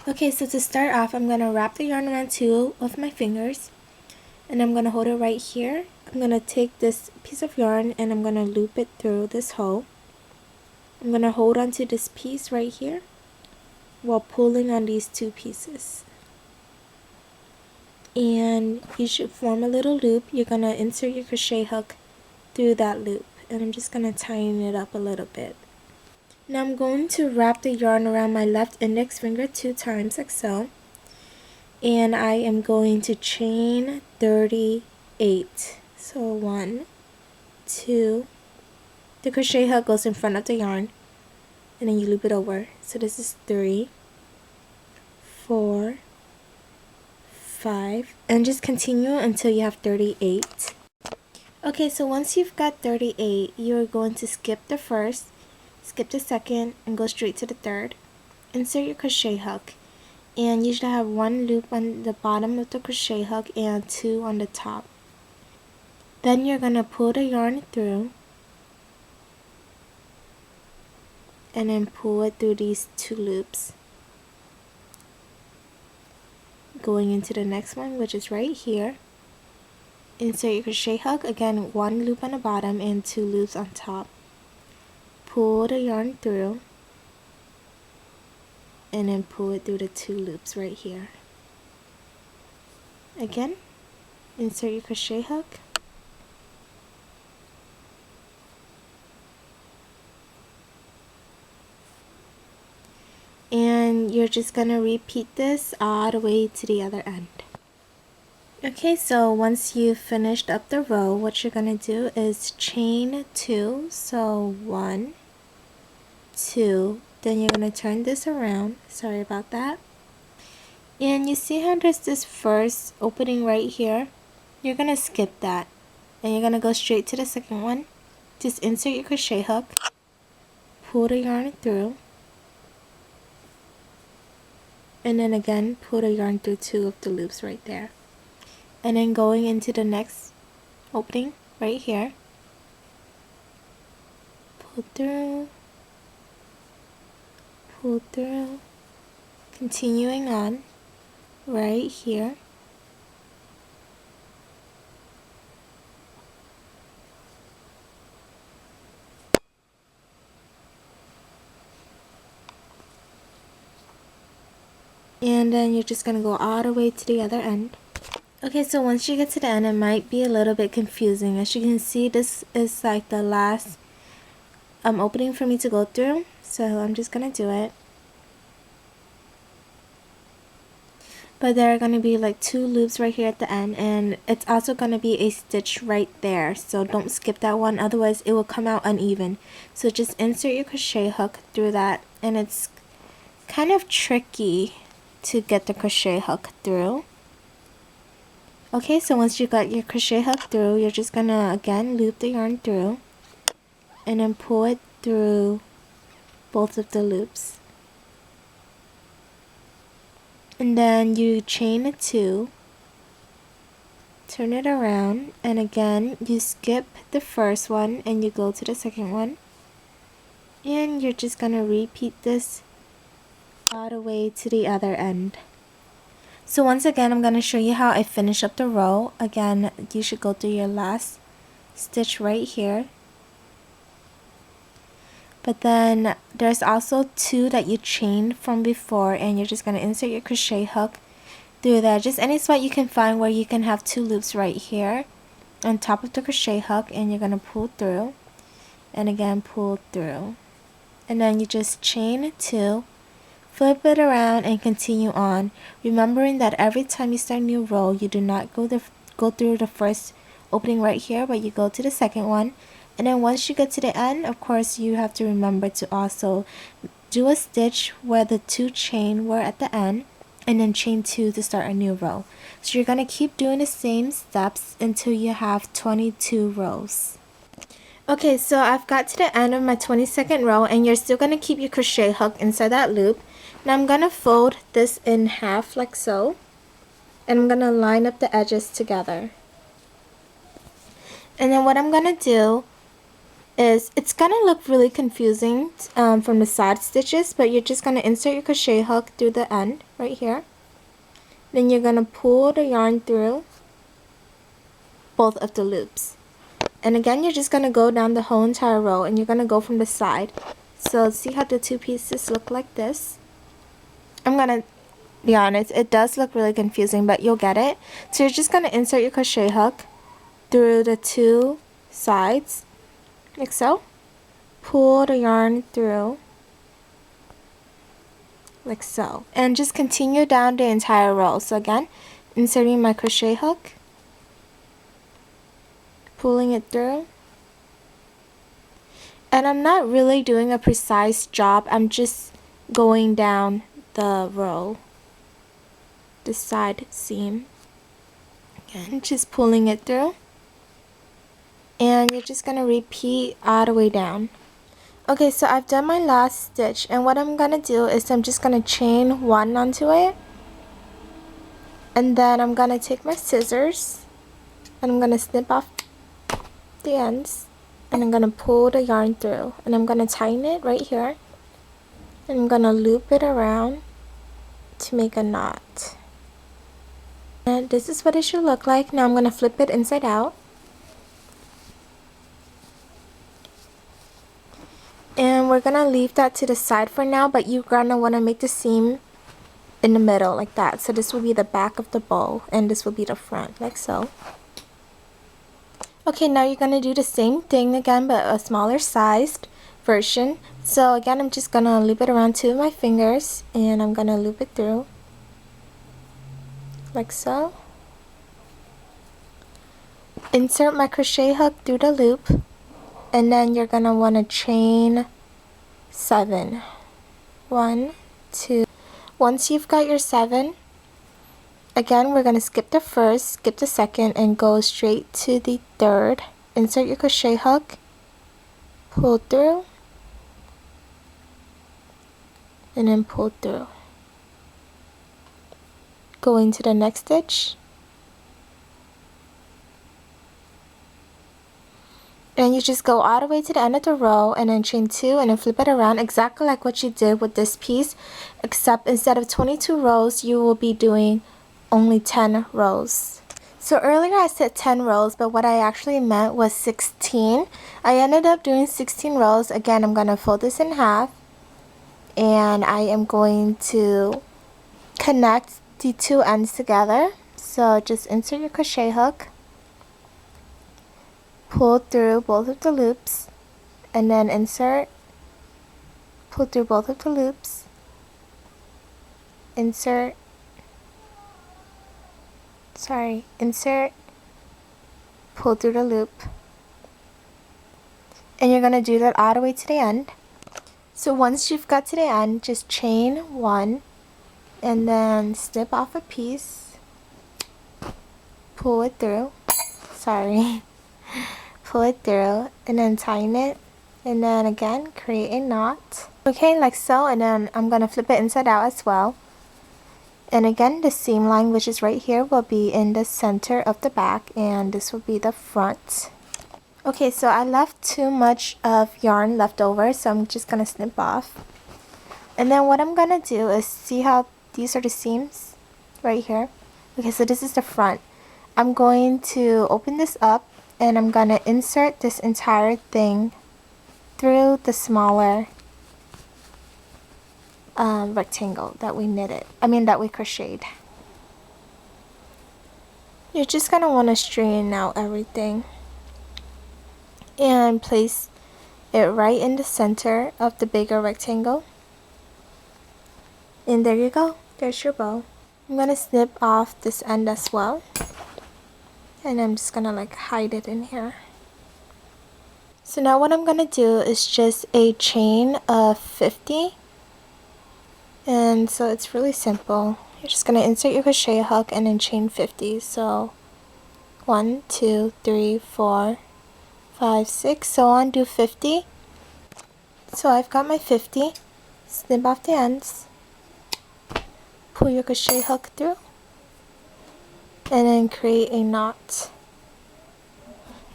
Okay, so to start off, I'm going to wrap the yarn around two of my fingers, and I'm going to hold it right here. I'm going to take this piece of yarn and I'm going to loop it through this hole. I'm going to hold onto this piece right here while pulling on these two pieces. And you should form a little loop. You're going to insert your crochet hook through that loop, and I'm just going to tighten it up a little bit. Now I'm going to wrap the yarn around my left index finger 2 times like so, and I am going to chain 38. So 1, 2, the crochet hook goes in front of the yarn, and then you loop it over. So this is 3, 4, 5, and just continue until you have 38. Okay, so once you've got 38, you're going to skip the first, skip the second, and go straight to the third. Insert your crochet hook, and you should have 1 loop on the bottom of the crochet hook and 2 on the top. Then you're going to pull the yarn through and then pull it through these 2 loops, going into the next one, which is right here. Insert your crochet hook, again 1 loop on the bottom and 2 loops on top. Pull the yarn through and then pull it through the 2 loops right here. Again, insert your crochet hook, and you're just going to repeat this all the way to the other end. Okay, so once you've finished up the row, what you're going to do is chain 2, so 1, 2, then you're going to turn this around, sorry about that, and you see how there's this first opening right here? You're going to skip that, and you're going to go straight to the second one. Just insert your crochet hook, pull the yarn through, and then again pull the yarn through 2 of the loops right there. And then going into the next opening right here, pull through, continuing on right here. And then you're just going to go all the way to the other end. Okay, so once you get to the end, it might be a little bit confusing. As you can see, this is like the last opening for me to go through, so I'm just gonna do it. But there are gonna be like 2 loops right here at the end, and it's also gonna be a stitch right there, so don't skip that one, otherwise it will come out uneven. So just insert your crochet hook through that, and it's kind of tricky to get the crochet hook through. Okay, so once you got your crochet hook through, you're just gonna again loop the yarn through and then pull it through both of the loops. And then you chain 2, turn it around, and again you skip the first one and you go to the second one. And you're just gonna repeat this all the way to the other end. So once again, I'm going to show you how I finish up the row. Again, you should go through your last stitch right here. But then there's also 2 that you chained from before, and you're just going to insert your crochet hook through there. Just any spot you can find where you can have 2 loops right here on top of the crochet hook, and you're going to pull through and again pull through. And then you just chain 2. Flip it around and continue on, remembering that every time you start a new row, you do not go through the first opening right here, but you go to the second one. And then once you get to the end, of course, you have to remember to also do a stitch where the 2 chain were at the end, and then chain 2 to start a new row. So you're going to keep doing the same steps until you have 22 rows. Okay, so I've got to the end of my 22nd row, and you're still going to keep your crochet hook inside that loop. Now I'm going to fold this in half like so, and I'm going to line up the edges together. And then what I'm going to do is it's gonna look really confusing from the side stitches, but you're just gonna insert your crochet hook through the end right here. Then you're gonna pull the yarn through both of the loops. And again, you're just gonna go down the whole entire row, and you're gonna go from the side. So see how the two pieces look like this? I'm gonna be honest, it does look really confusing, but you'll get it. So you're just gonna insert your crochet hook through the two sides, like so. Pull the yarn through, like so. And just continue down the entire row. So again, inserting my crochet hook, pulling it through. And I'm not really doing a precise job, I'm just going down the row, the side seam. Again, just pulling it through. And you're just going to repeat all the way down. Okay, so I've done my last stitch, and what I'm going to do is I'm just going to chain one onto it. And then I'm going to take my scissors, and I'm going to snip off the ends. And I'm going to pull the yarn through, and I'm going to tighten it right here, and I'm going to loop it around to make a knot. And this is what it should look like. Now I'm going to flip it inside out, and we're going to leave that to the side for now, but you're going to want to make the seam in the middle like that. So this will be the back of the bow, and this will be the front, like so. Okay, now you're going to do the same thing again, but a smaller sized version. So again, I'm just going to loop it around two of my fingers, and I'm going to loop it through, like so. Insert my crochet hook through the loop, and then you're going to want to chain 7. 1, 2. Once you've got your 7, again, we're going to skip the first, skip the second, and go straight to the third. Insert your crochet hook, pull through, and then pull through. Go into the next stitch, and you just go all the way to the end of the row, and then chain 2, and then flip it around exactly like what you did with this piece, except instead of 22 rows, you will be doing only 10 rows. So earlier I said 10 rows, but what I actually meant was 16. I ended up doing 16 rows. Again, I'm going to fold this in half, and I am going to connect the two ends together. So just insert your crochet hook, pull through both of the loops, and then insert, pull through both of the loops, insert, pull through the loop, and you're going to do that all the way to the end. So once you've got to the end, just chain 1, and then snip off a piece, pull it through, pull it through, and then tighten it, and then again create a knot, okay, like so. And then I'm going to flip it inside out as well. And again, the seam line, which is right here, will be in the center of the back, and this will be the front. Okay, so I left too much of yarn left over, so I'm just going to snip off. And then what I'm going to do is, see how these are the seams right here? Okay, so this is the front. I'm going to open this up, and I'm going to insert this entire thing through the smaller rectangle that we that we crocheted. You're just going to want to straighten out everything and place it right in the center of the bigger rectangle. And there you go, there's your bow. I'm going to snip off this end as well, and I'm just going to like hide it in here. So now what I'm going to do is just a chain of 50. And so it's really simple. You're just going to insert your crochet hook and then chain 50. So 1, 2, 3, 4, 5, 6, so on, do 50. So I've got my 50. Snip off the ends, pull your crochet hook through, and then create a knot.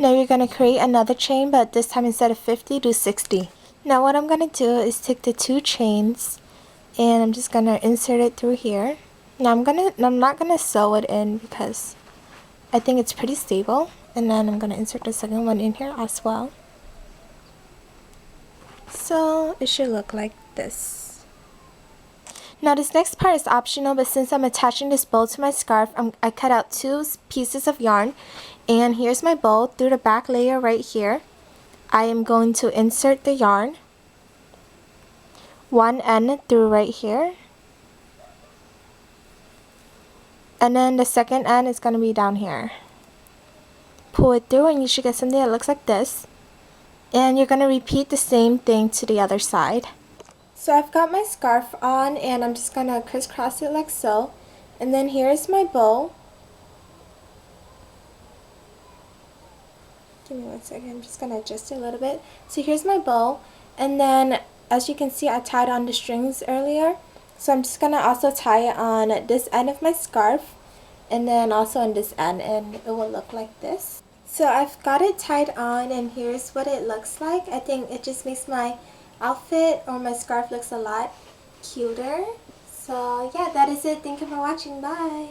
Now you're going to create another chain, but this time instead of 50, do 60. Now what I'm going to do is take the 2 chains and I'm just going to insert it through here. Now I'm not going to sew it in because I think it's pretty stable. And then I'm going to insert the second one in here as well. So it should look like this. Now this next part is optional, but since I'm attaching this bow to my scarf, I cut out 2 pieces of yarn. And here's my bow. Through the back layer right here, I am going to insert the yarn. One end through right here. And then the second end is going to be down here. Pull it through and you should get something that looks like this. And you're going to repeat the same thing to the other side. So I've got my scarf on and I'm just going to crisscross it like so. And then here's my bow. Give me 1 second, I'm just going to adjust it a little bit. So here's my bow. And then as you can see, I tied on the strings earlier. So I'm just going to also tie it on this end of my scarf. And then also on this end, and it will look like this. So I've got it tied on and here's what it looks like. I think it just makes my outfit or my scarf looks a lot cuter. So yeah, that is it. Thank you for watching. Bye.